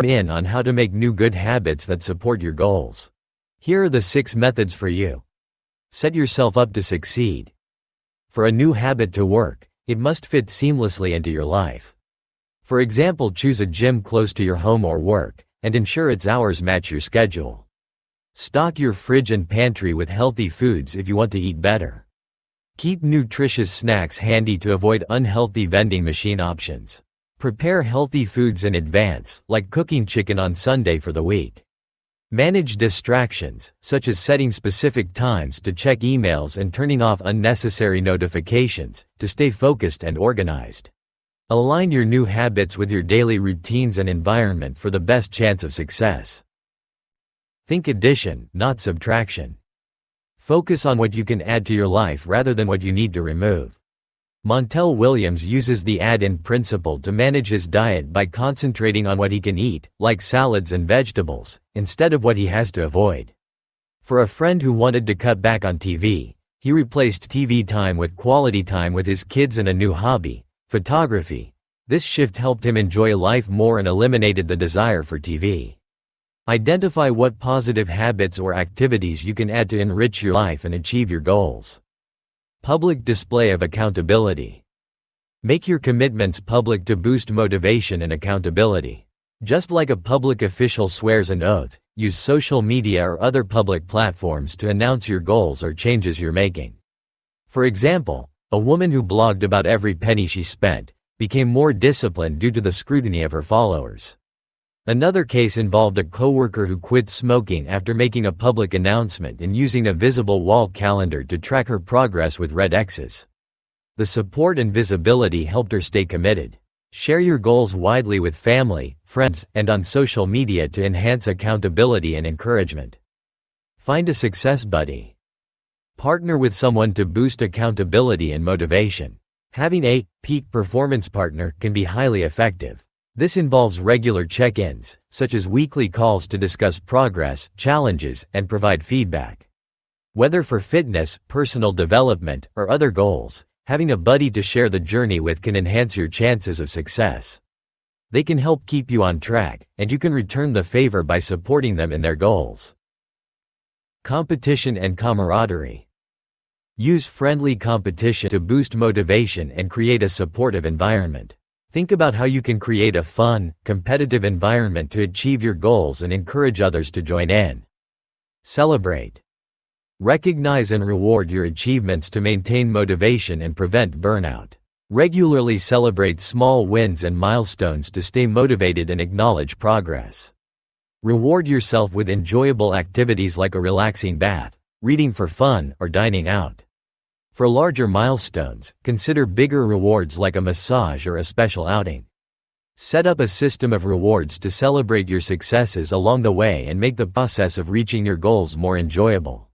in on how to make new good habits that support your goals. Here are the 6 methods for you. Set yourself up to succeed. For a new habit to work, it must fit seamlessly into your life. For example, choose a gym close to your home or work, and ensure its hours match your schedule. Stock your fridge and pantry with healthy foods if you want to eat better. Keep nutritious snacks handy to avoid unhealthy vending machine options. Prepare healthy foods in advance, like cooking chicken on Sunday for the week. Manage distractions, such as setting specific times to check emails and turning off unnecessary notifications, to stay focused and organized. Align your new habits with your daily routines and environment for the best chance of success. Think addition, not subtraction. Focus on what you can add to your life rather than what you need to remove. Montel Williams uses the add-in principle to manage his diet by concentrating on what he can eat, like salads and vegetables, instead of what he has to avoid. For a friend who wanted to cut back on TV, he replaced TV time with quality time with his kids and a new hobby, photography. This shift helped him enjoy life more and eliminated the desire for TV. Identify what positive habits or activities you can add to enrich your life and achieve your goals. Public display of accountability. Make your commitments public to boost motivation and accountability. Just like a public official swears an oath, use social media or other public platforms to announce your goals or changes you're making. For example, a woman who blogged about every penny she spent became more disciplined due to the scrutiny of her followers. Another case involved a coworker who quit smoking after making a public announcement and using a visible wall calendar to track her progress with red X's. The support and visibility helped her stay committed. Share your goals widely with family, friends, and on social media to enhance accountability and encouragement. Find a success buddy. Partner with someone to boost accountability and motivation. Having a peak performance partner can be highly effective. This involves regular check-ins, such as weekly calls to discuss progress, challenges, and provide feedback. Whether for fitness, personal development, or other goals, having a buddy to share the journey with can enhance your chances of success. They can help keep you on track, and you can return the favor by supporting them in their goals. Competition and camaraderie. Use friendly competition to boost motivation and create a supportive environment. Think about how you can create a fun, competitive environment to achieve your goals and encourage others to join in. Celebrate. Recognize and reward your achievements to maintain motivation and prevent burnout. Regularly celebrate small wins and milestones to stay motivated and acknowledge progress. Reward yourself with enjoyable activities like a relaxing bath, reading for fun, or dining out. For larger milestones, consider bigger rewards like a massage or a special outing. Set up a system of rewards to celebrate your successes along the way and make the process of reaching your goals more enjoyable.